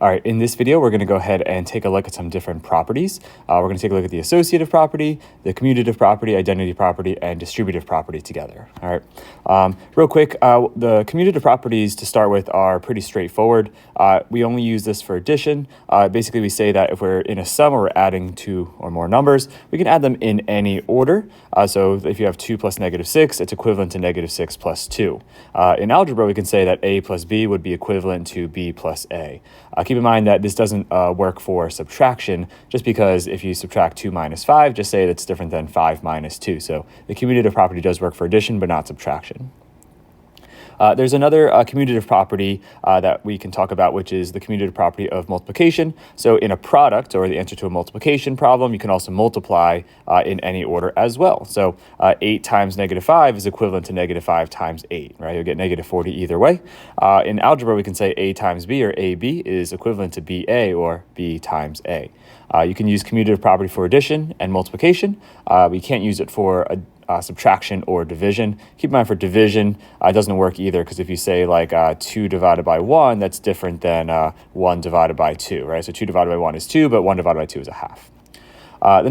All right, in this video, we're going to go ahead and take a look at some different properties. We're going to take a look at the associative property, the commutative property, identity property, and distributive property together. All right, real quick, the commutative properties to start with are pretty straightforward. We only use this for addition. Basically, we say that if we're in a sum or we're adding two or more numbers, we can add them in any order. So if you have 2 plus -6, it's equivalent to -6 plus 2. In algebra, we can say that a plus b would be equivalent to b plus a. Keep in mind that this doesn't work for subtraction, just because if you subtract 2 minus 5, just say that's different than 5 minus 2. So the commutative property does work for addition, but not subtraction. There's another commutative property that we can talk about, which is the commutative property of multiplication. So in a product or the answer to a multiplication problem, you can also multiply in any order as well. So 8 times -5 is equivalent to -5 times 8, right? You'll get -40 either way. In algebra, we can say a times b or ab is equivalent to ba or b times a. You can use commutative property for addition and multiplication. We can't use it for subtraction or division. Keep in mind for division, it doesn't work either, because if you say like 2 divided by 1, that's different than 1 divided by 2, right? So 2 divided by 1 is 2, but 1 divided by 2 is a half. The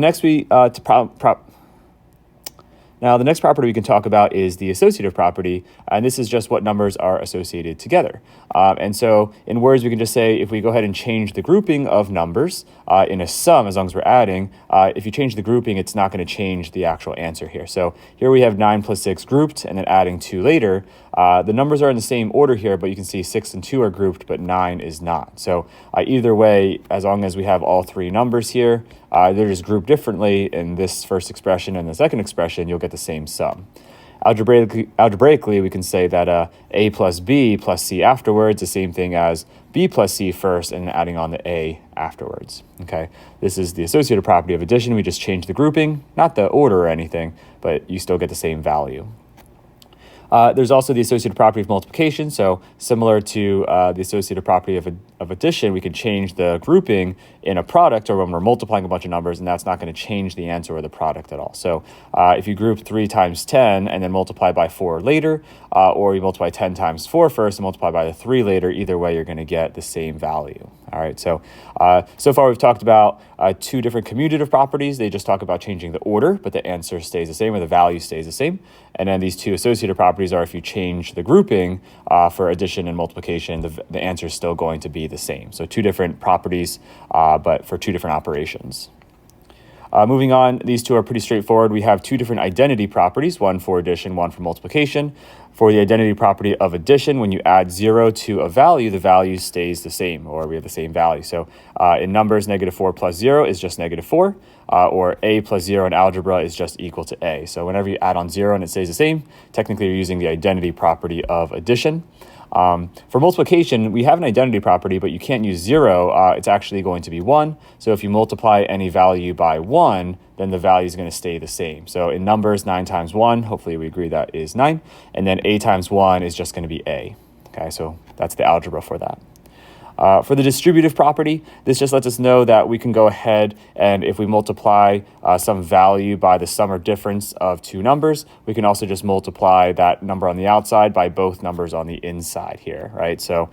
next property we can talk about is the associative property, and this is just what numbers are associated together. And so in words, we can just say if we go ahead and change the grouping of numbers in a sum, as long as we're adding, if you change the grouping, it's not going to change the actual answer here. So here we have 9 plus 6 grouped, and then adding 2 later. The numbers are in the same order here, but you can see 6 and 2 are grouped, but 9 is not. So either way, as long as we have all three numbers here, they're just grouped differently in this first expression and the second expression, you'll get the same sum. Algebraically, we can say that a plus b plus c afterwards is the same thing as b plus c first and adding on the a afterwards. Okay, this is the associative property of addition. We just change the grouping, not the order or anything, but you still get the same value. There's also the associative property of multiplication. So similar to the associative property of addition, we can change the grouping in a product or when we're multiplying a bunch of numbers, and that's not going to change the answer or the product at all. So if you group 3 times 10 and then multiply by 4 later, or you multiply 10 times 4 first and multiply by the 3 later, either way, you're going to get the same value. All right, so far we've talked about two different commutative properties. They just talk about changing the order, but the answer stays the same or the value stays the same. And then these two associative properties are if you change the grouping for addition and multiplication, the answer is still going to be the same. So two different properties, but for two different operations. Moving on, these two are pretty straightforward. We have two different identity properties, one for addition, one for multiplication. For the identity property of addition, when you add 0 to a value, the value stays the same, or we have the same value. So in numbers, -4 plus 0 is just -4, or a plus 0 in algebra is just equal to a. So whenever you add on 0 and it stays the same, technically you're using the identity property of addition. For multiplication, we have an identity property, but you can't use 0. It's actually going to be 1. So if you multiply any value by 1, then the value is going to stay the same. So in numbers, 9 times 1, hopefully we agree that is 9. And then a times 1 is just going to be a. Okay, so that's the algebra for that. For the distributive property, this just lets us know that we can go ahead and if we multiply some value by the sum or difference of two numbers, we can also just multiply that number on the outside by both numbers on the inside here, right? So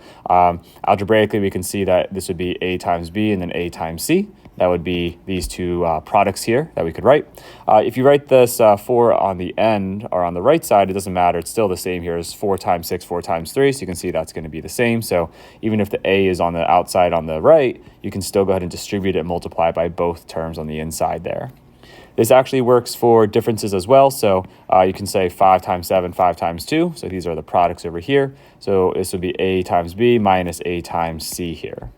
algebraically, we can see that this would be a times b and then a times c. That would be these two products here that we could write. If you write this 4 on the end or on the right side, it doesn't matter. It's still the same here as 4 times 6, 4 times 3. So you can see that's going to be the same. So even if the a is on the outside on the right, you can still go ahead and distribute it and multiply by both terms on the inside there. This actually works for differences as well. So you can say 5 times 7, 5 times 2. So these are the products over here. So this would be a times b minus a times c here.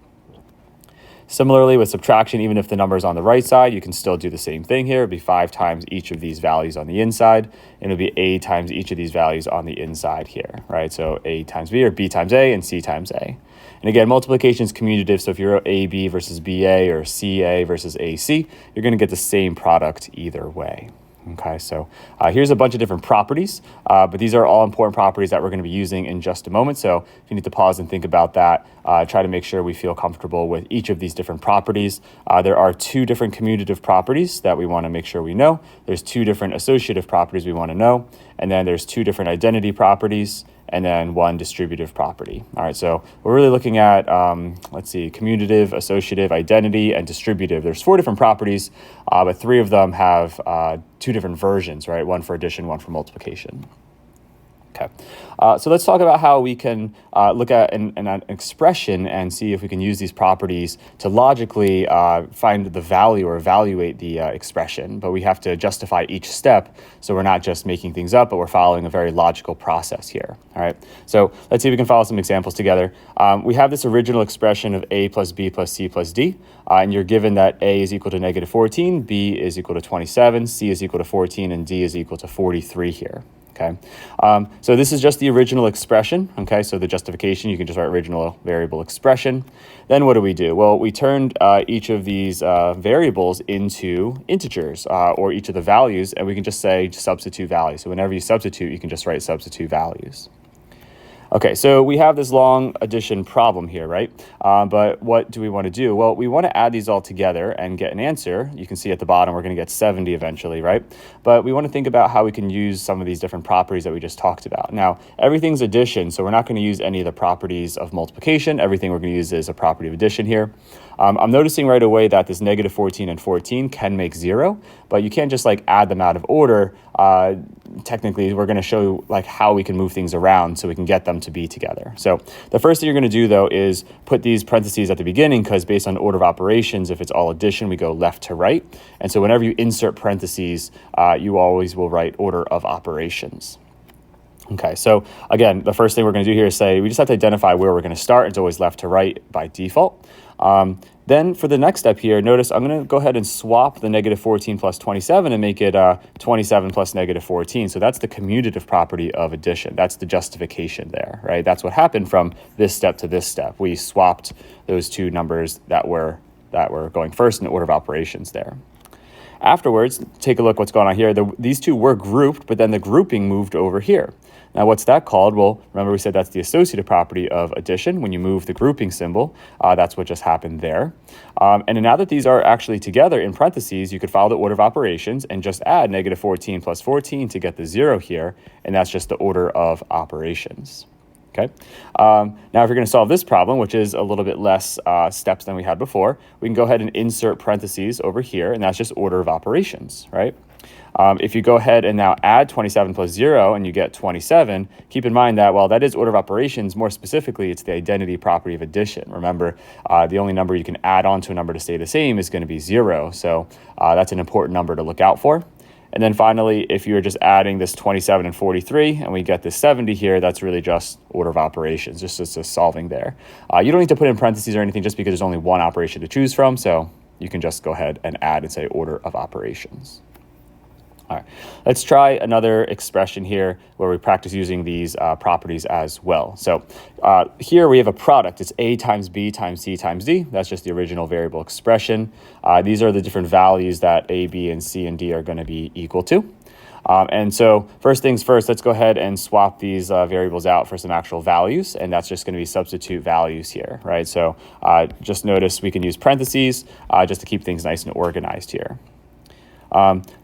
Similarly, with subtraction, even if the number is on the right side, you can still do the same thing here. It would be 5 times each of these values on the inside, and it would be a times each of these values on the inside here, right? So a times b or b times a and c times a. And again, multiplication is commutative, so if you wrote ab versus ba or ca versus ac, you're going to get the same product either way. Okay, so here's a bunch of different properties, but these are all important properties that we're going to be using in just a moment. So if you need to pause and think about that, try to make sure we feel comfortable with each of these different properties. There are two different commutative properties that we want to make sure we know. There's two different associative properties we want to know, and then there's two different identity properties, and then one distributive property. All right, so we're really looking at, let's see, commutative, associative, identity, and distributive. There's 4 different properties, but 3 of them have 2 different versions, right? One for addition, one for multiplication. Okay, so let's talk about how we can look at an expression and see if we can use these properties to logically find the value or evaluate the expression. But we have to justify each step, so we're not just making things up, but we're following a very logical process here. All right, so let's see if we can follow some examples together. We have this original expression of a plus b plus c plus d, and you're given that a is equal to negative 14, b is equal to 27, c is equal to 14, and d is equal to 43 here. Okay, so this is just the original expression. Okay, so the justification, you can just write original variable expression. Then what do? Well, we turned each of these variables into integers or each of the values, and we can just say substitute values. So whenever you substitute, you can just write substitute values. Okay, so we have this long addition problem here, right? But what do we want to do? Well, we want to add these all together and get an answer. You can see at the bottom, we're going to get 70 eventually, right? But we want to think about how we can use some of these different properties that we just talked about. Now, everything's addition, so we're not going to use any of the properties of multiplication. Everything we're going to use is a property of addition here. I'm noticing right away that this negative 14 and 14 can make 0, but you can't just like add them out of order. Technically, we're going to show you like how we can move things around so we can get them to be together. So the first thing you're going to do though is put these parentheses at the beginning, because based on order of operations, if it's all addition, we go left to right. And so whenever you insert parentheses, you always will write order of operations. Okay, so again, the first thing we're going to do here is say we just have to identify where we're going to start. It's always left to right by default. Then for the next step here, notice I'm going to go ahead and swap the negative 14 plus 27 and make it 27 plus negative 14. So that's the commutative property of addition. That's the justification there, right? That's what happened from this step to this step. We swapped those 2 numbers that were going first in the order of operations there. Afterwards, take a look what's going on here. These 2 were grouped, but then the grouping moved over here. Now, what's that called? Well, remember we said that's the associative property of addition. When you move the grouping symbol, that's what just happened there. And now that these are actually together in parentheses, you could follow the order of operations and just add negative 14 plus 14 to get the 0 here, and that's just the order of operations. Okay. Now, if you're going to solve this problem, which is a little bit less steps than we had before, we can go ahead and insert parentheses over here, and that's just order of operations, right? If you go ahead and now add 27 plus 0 and you get 27, keep in mind that while that is order of operations, more specifically, it's the identity property of addition. Remember, the only number you can add on to a number to stay the same is going to be 0. So that's an important number to look out for. And then finally, if you're just adding this 27 and 43 and we get this 70 here, that's really just order of operations, just solving there. You don't need to put in parentheses or anything just because there's only one operation to choose from. So you can just go ahead and add and say order of operations. All right, let's try another expression here where we practice using these properties as well. So here we have a product. It's a times b times c times d. That's just the original variable expression. These are the different values that a, b, and c and d are going to be equal to. And so first things first, let's go ahead and swap these variables out for some actual values, and that's just going to be substitute values here, right? So just notice we can use parentheses just to keep things nice and organized here.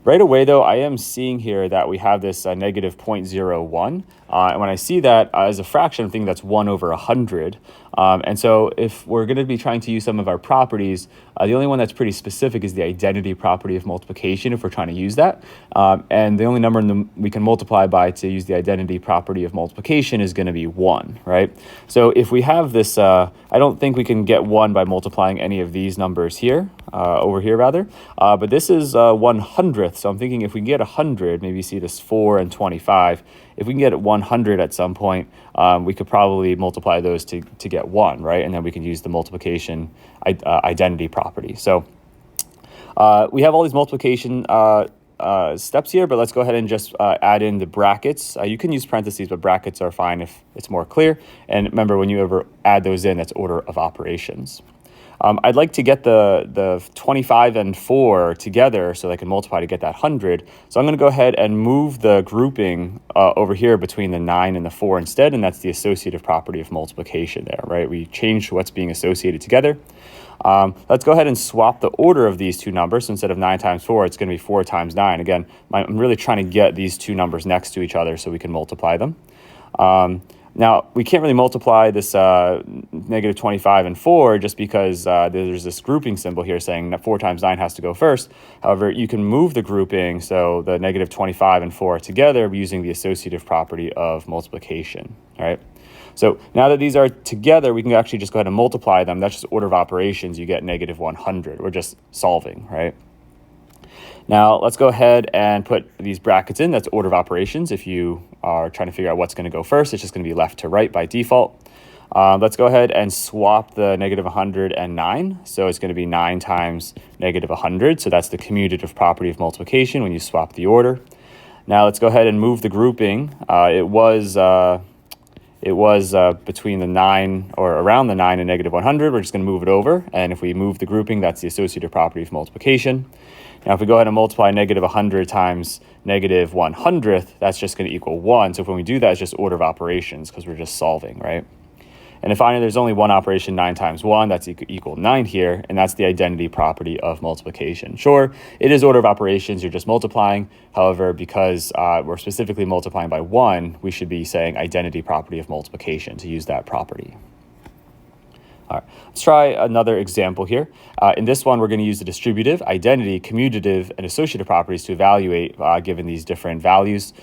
Right away, though, I am seeing here that we have this negative 0.01. And when I see that as a fraction, I'm thinking that's 1 over 100. And so if we're going to be trying to use some of our properties, the only one that's pretty specific is the identity property of multiplication if we're trying to use that. And the only number we can multiply by to use the identity property of multiplication is going to be 1, right? So if we have this, I don't think we can get 1 by multiplying any of these numbers here, over here rather. But this is 1/100th. So I'm thinking if we can get 100, maybe you see this 4 and 25. If we can get 100 at some point, we could probably multiply those to get 1, right? And then we can use the multiplication identity property. So we have all these multiplication steps here, but let's go ahead and just add in the brackets. You can use parentheses, but brackets are fine if it's more clear. And remember, when you ever add those in, that's order of operations. I'd like to get the 25 and 4 together so they can multiply to get that 100. So I'm going to go ahead and move the grouping over here between the 9 and the 4 instead, and that's the associative property of multiplication there, right? We changed what's being associated together. Let's go ahead and swap the order of these 2 numbers. So instead of 9 times 4, it's going to be 4 times 9. Again, I'm really trying to get these 2 numbers next to each other so we can multiply them. Now, we can't really multiply this negative 25 and 4 just because there's this grouping symbol here saying that 4 times 9 has to go first. However, you can move the grouping so the negative 25 and 4 are together using the associative property of multiplication, all right? So now that these are together, we can actually just go ahead and multiply them. That's just order of operations. You get negative 100. We're just solving, right? Now, let's go ahead and put these brackets in. That's order of operations. If you are trying to figure out what's going to go first, it's just going to be left to right by default. Let's go ahead and swap the negative 100 and 9. So it's going to be 9 times negative 100. So that's the commutative property of multiplication when you swap the order. Now, let's go ahead and move the grouping. It was between the 9 or around the 9 and negative 100. We're just going to move it over. And if we move the grouping, that's the associative property of multiplication. Now, if we go ahead and multiply negative 100 times negative 100th, that's just going to equal 1. So when we do that, it's just order of operations because we're just solving, right? And if finally there's only one operation, 9 times 1, that's equal 9 here, and that's the identity property of multiplication. Sure, it is order of operations, you're just multiplying. However, because we're specifically multiplying by 1, we should be saying identity property of multiplication to use that property. All right, let's try another example here. In this one, we're going to use the distributive, identity, commutative, and associative properties to evaluate given these different values.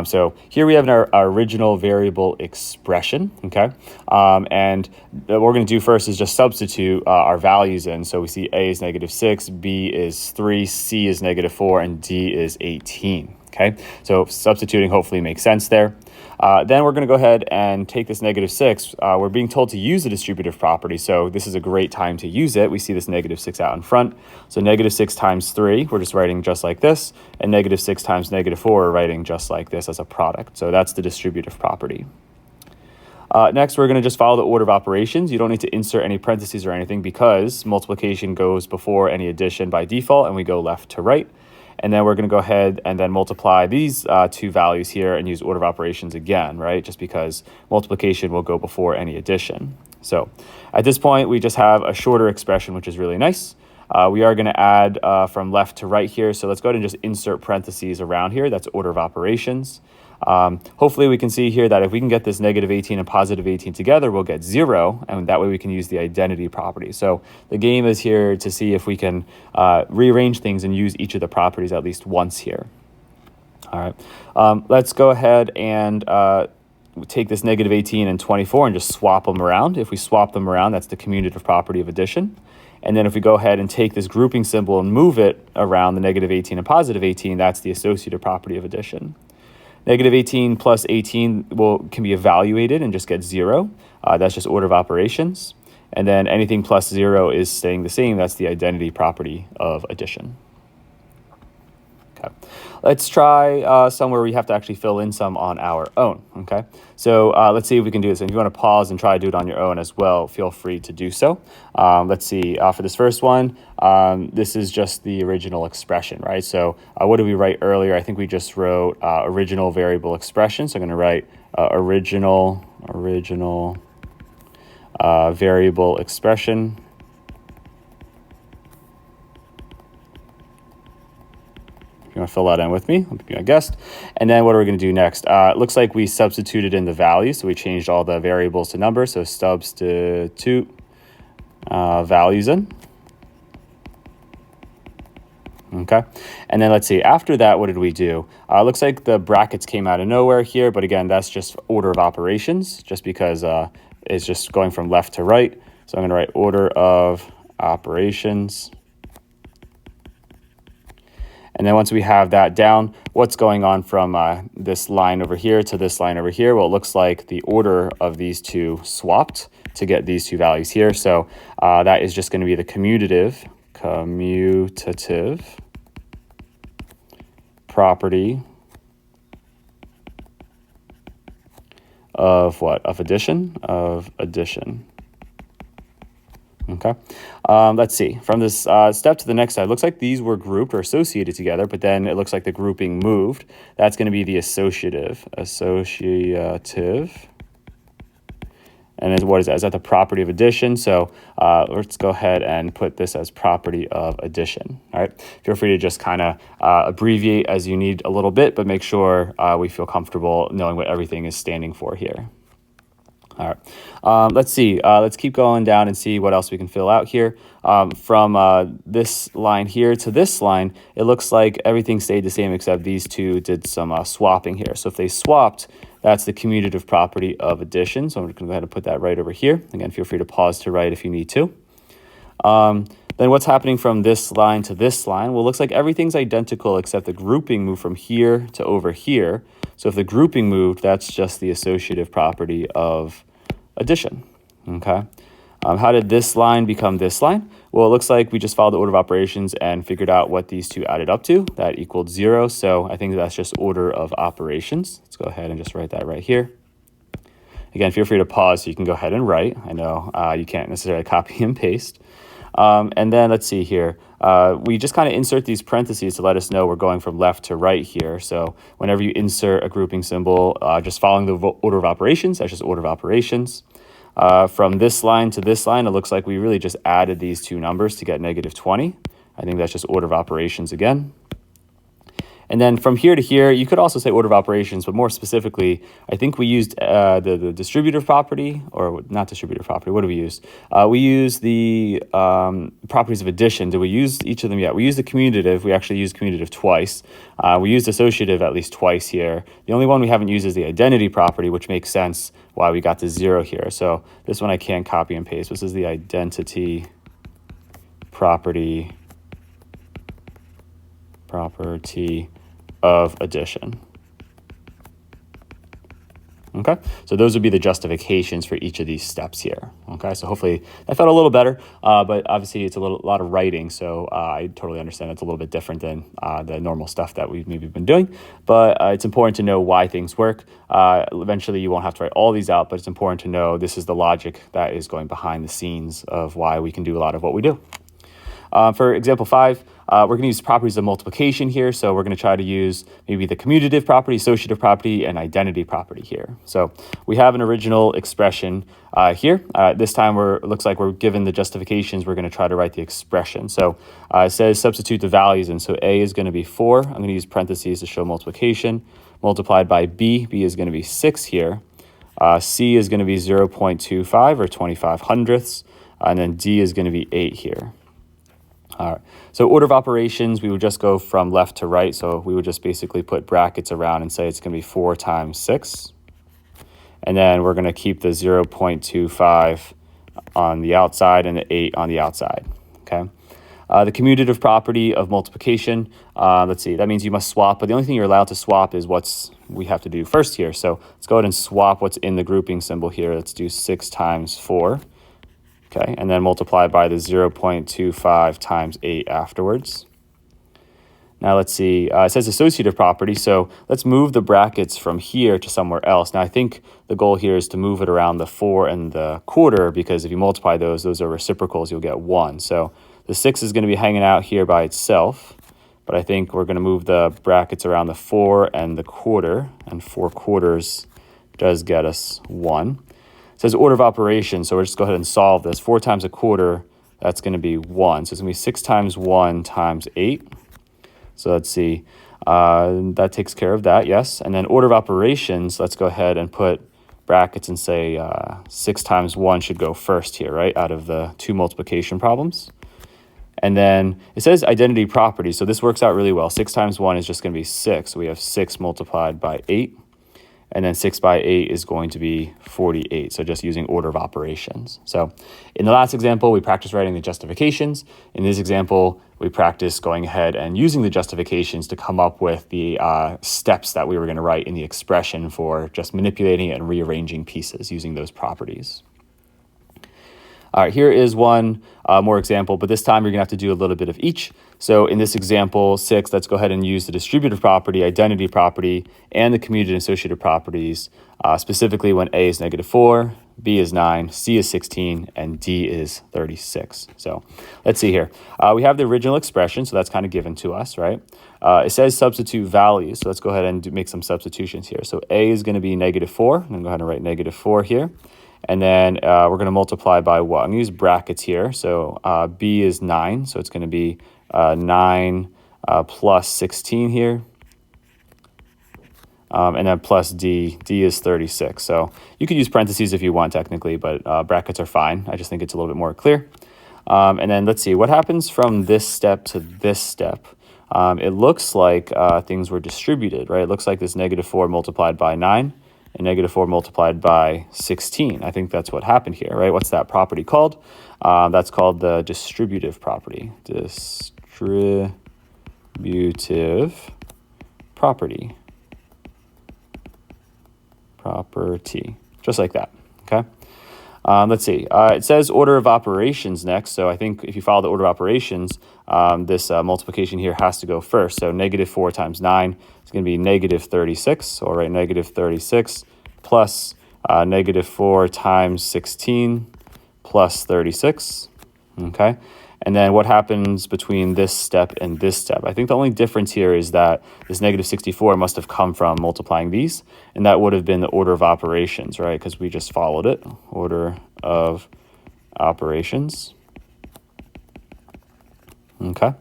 So here we have our original variable expression, okay? And what we're going to do first is just substitute our values in. So we see A is negative 6, B is 3, C is negative 4, and D is 18, okay? So substituting hopefully makes sense there. Then we're going to go ahead and take this negative 6. We're being told to use the distributive property, so this is a great time to use it. We see this negative 6 out in front. So negative 6 times 3, we're just writing just like this. And negative 6 times negative 4, we're writing just like this as a product. So that's the distributive property. Next, we're going to just follow the order of operations. You don't need to insert any parentheses or anything because multiplication goes before any addition by default, and we go left to right. And then we're going to go ahead and then multiply these two values here and use order of operations again, right? Just because multiplication will go before any addition. So at this point, we just have a shorter expression, which is really nice. We are going to add from left to right here. So let's go ahead and just insert parentheses around here. That's order of operations. Hopefully we can see here that if we can get this negative 18 and positive 18 together, we'll get 0, and that way we can use the identity property. So the game is here to see if we can rearrange things and use each of the properties at least once here. All right, let's go ahead and take this negative 18 and 24 and just swap them around. If we swap them around, that's the commutative property of addition. And then if we go ahead and take this grouping symbol and move it around the negative 18 and positive 18, that's the associative property of addition. Negative 18 plus 18 can be evaluated and just get 0. That's just order of operations. And then anything plus 0 is staying the same. That's the identity property of addition. Okay. Let's try somewhere we have to actually fill in some on our own, okay? So let's see if we can do this. And if you want to pause and try to do it on your own as well, feel free to do so. Let's see, for this first one, this is just the original expression, right? So what did we write earlier? I think we just wrote original variable expression. So I'm going to write original variable expression. You want to fill that in with me? I'll be my guest. And then what are we going to do next? It looks like we substituted in the values. So we changed all the variables to numbers. So substitute values in. Okay. And then let's see, after that, what did we do? It looks like the brackets came out of nowhere here. But again, that's just order of operations, just because it's just going from left to right. So I'm going to write order of operations. And then once we have that down, what's going on from this line over here to this line over here? Well, it looks like the order of these two swapped to get these two values here. So that is just going to be the commutative property of what? Of addition? Of addition. Okay, let's see. From this step to the next side, looks like these were grouped or associated together, but then it looks like the grouping moved. That's going to be the associative And then what is that? Is that the property of addition? So let's go ahead and put this as property of addition. All right. Feel free to just kind of abbreviate as you need a little bit, but make sure we feel comfortable knowing what everything is standing for here. All right, let's see. Let's keep going down and see what else we can fill out here. From this line here to this line, it looks like everything stayed the same except these two did some swapping here. So if they swapped, that's the commutative property of addition. So I'm just going to go ahead and put that right over here. Again, feel free to pause to write if you need to. Then what's happening from this line to this line? Well, it looks like everything's identical except the grouping moved from here to over here. So if the grouping moved, that's just the associative property of addition. Okay. How did this line become this line? Well, it looks like we just followed the order of operations and figured out what these two added up to. That equaled 0. So I think that's just order of operations. Let's go ahead and just write that right here. Again, feel free to pause so you can go ahead and write. I know you can't necessarily copy and paste. And then let's see here. We just kind of insert these parentheses to let us know we're going from left to right here. So whenever you insert a grouping symbol, just following the order of operations, that's just order of operations. From this line to this line, it looks like we really just added these two numbers to get -20. I think that's just order of operations again. And then from here to here, you could also say order of operations, but more specifically, I think we used the distributive property, or not distributive property. What do we use? We use the properties of addition. Did we use each of them yet? We used the commutative. We actually used commutative twice. We used associative at least twice here. The only one we haven't used is the identity property, which makes sense why we got to 0 here. So this one I can't copy and paste. This is the identity property of addition. Okay, so those would be the justifications for each of these steps here. Okay, so hopefully that felt a little better, but obviously it's a lot of writing, so I totally understand it's a little bit different than the normal stuff that we've maybe been doing, but it's important to know why things work. Eventually you won't have to write all these out, but it's important to know this is the logic that is going behind the scenes of why we can do a lot of what we do. For example 5, we're going to use properties of multiplication here. So we're going to try to use maybe the commutative property, associative property, and identity property here. So we have an original expression here. This time it looks like we're given the justifications. We're going to try to write the expression. So it says substitute the values in. So A is going to be 4. I'm going to use parentheses to show multiplication. Multiplied by B. B is going to be 6 here. C is going to be 0.25 or 25 hundredths. And then D is going to be 8 here. All right, so order of operations, we would just go from left to right. So we would just basically put brackets around and say it's going to be 4 times 6. And then we're going to keep the 0.25 on the outside and the 8 on the outside, okay? The commutative property of multiplication, let's see, that means you must swap, but the only thing you're allowed to swap is we have to do first here. So let's go ahead and swap what's in the grouping symbol here. Let's do 6 times 4. Okay, and then multiply by the 0.25 times 8 afterwards. Now let's see, it says associative property, so let's move the brackets from here to somewhere else. Now I think the goal here is to move it around the 4 and the quarter, because if you multiply those are reciprocals, you'll get 1. So the 6 is going to be hanging out here by itself, but I think we're going to move the brackets around the 4 and the quarter, and 4 quarters does get us 1. It says order of operations, so we'll just go ahead and solve this. 4 times a quarter, that's going to be 1. So it's going to be 6 times 1 times 8. So let's see, that takes care of that, yes. And then order of operations, let's go ahead and put brackets and say 6 times 1 should go first here, right, out of the 2 multiplication problems. And then it says identity property, so this works out really well. 6 times 1 is just going to be 6. So we have 6 multiplied by 8. And then 6 by 8 is going to be 48. So just using order of operations. So in the last example, we practiced writing the justifications. In this example, we practiced going ahead and using the justifications to come up with the steps that we were going to write in the expression for just manipulating and rearranging pieces using those properties. All right, here is one more example, but this time you're going to have to do a little bit of each. So in this example 6, let's go ahead and use the distributive property, identity property, and the commutative and associative properties, specifically when A is -4, B is 9, C is 16, and D is 36. So let's see here. We have the original expression, so that's kind of given to us, right? It says substitute values, so let's go ahead and make some substitutions here. So A is going to be -4. I'm going to go ahead and write -4 here. And then we're going to multiply by what? I'm going to use brackets here. So b is 9, so it's going to be 9 plus 16 here. And then plus d is 36. So you could use parentheses if you want technically, but brackets are fine. I just think it's a little bit more clear. And then let's see, what happens from this step to this step? It looks like things were distributed, right? It looks like this -4 multiplied by 9 and -4 multiplied by 16. I think that's what happened here, right? What's that property called? That's called the distributive property. Distributive property. Just like that, okay? Let's see, it says order of operations next, so I think if you follow the order of operations, this multiplication here has to go first. So -4 times 9 is going to be -36, so I'll write -36 plus -4 times 16 plus 36, okay? And then what happens between this step and this step? I think the only difference here is that this -64 must have come from multiplying these, and that would have been the order of operations, right? Because we just followed it. Order of operations. Okay.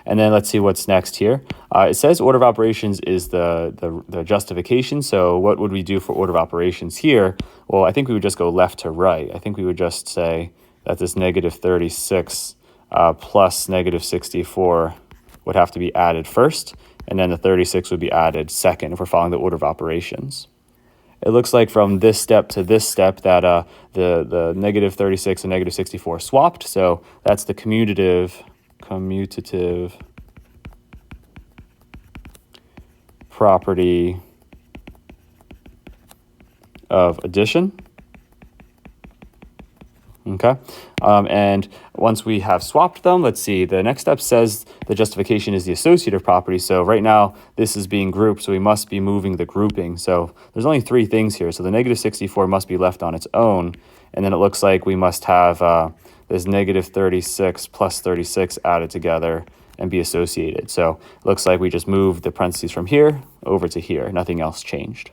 And then let's see what's next here. It says order of operations is the justification. So what would we do for order of operations here? Well, I think we would just go left to right. I think we would just say that this -36 plus -64 would have to be added first, and then the 36 would be added second if we're following the order of operations. It looks like from this step to this step that the -36 and -64 swapped, so that's the commutative property of addition. Okay, and once we have swapped them, let's see, the next step says the justification is the associative property. So right now this is being grouped, so we must be moving the grouping. So there's only 3 things here. So the -64 must be left on its own, and then it looks like we must have this -36 plus 36 added together and be associated. So it looks like we just moved the parentheses from here over to here. Nothing else changed.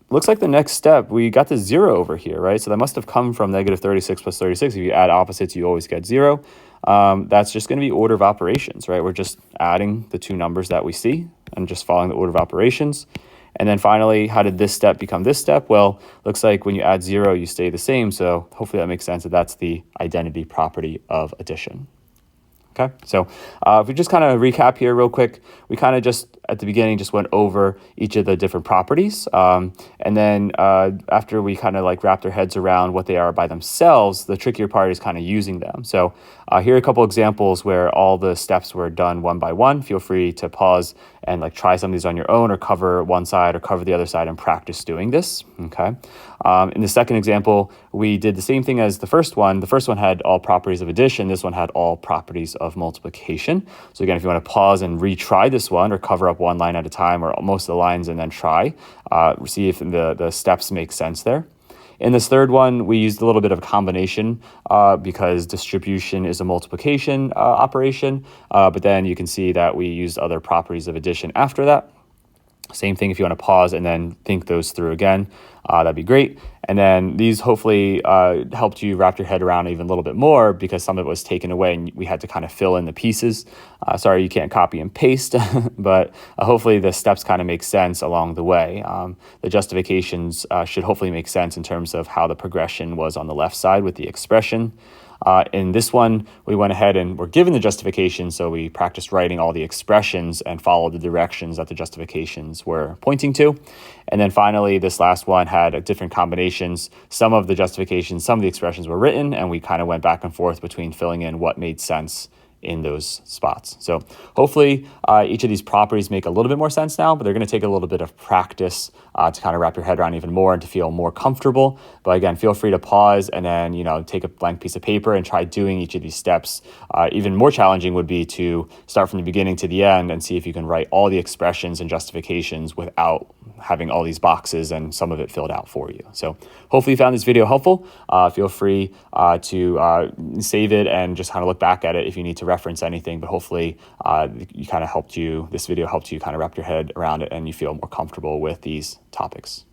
Looks like the next step, we got the 0 over here, right? So that must have come from -36 plus 36. If you add opposites, you always get 0. That's just going to be order of operations, right? We're just adding the 2 numbers that we see and just following the order of operations. And then finally, how did this step become this step? Well, looks like when you add 0, you stay the same. So hopefully that makes sense that that's the identity property of addition. Okay, so if we just kind of recap here real quick, we kind of just at the beginning just went over each of the different properties. And then after we kind of like wrapped our heads around what they are by themselves, the trickier part is kind of using them. So here are a couple examples where all the steps were done one by one. Feel free to pause and like try some of these on your own, or cover one side or cover the other side and practice doing this. Okay. In the second example, we did the same thing as the first one. The first one had all properties of addition. This one had all properties of multiplication. So again, if you want to pause and retry this one, or cover up one line at a time or most of the lines and then try, see if the steps make sense there. In this third one, we used a little bit of a combination because distribution is a multiplication operation, but then you can see that we used other properties of addition after that. Same thing if you want to pause and then think those through again, that'd be great. And then these hopefully helped you wrap your head around even a little bit more, because some of it was taken away and we had to kind of fill in the pieces. Sorry, you can't copy and paste, but hopefully the steps kind of make sense along the way. The justifications should hopefully make sense in terms of how the progression was on the left side with the expression. In this one, we went ahead and were given the justification, so we practiced writing all the expressions and followed the directions that the justifications were pointing to. And then finally, this last one had different combinations. Some of the justifications, some of the expressions were written, and we kind of went back and forth between filling in what made sense in those spots. So hopefully each of these properties make a little bit more sense now, but they're going to take a little bit of practice to kind of wrap your head around even more and to feel more comfortable. But again, feel free to pause and then, take a blank piece of paper and try doing each of these steps. Even more challenging would be to start from the beginning to the end and see if you can write all the expressions and justifications without having all these boxes and some of it filled out for you. So hopefully you found this video helpful. Feel free to save it and just kind of look back at it if you need to reference anything, but hopefully this video helped you kind of wrap your head around it and you feel more comfortable with these topics.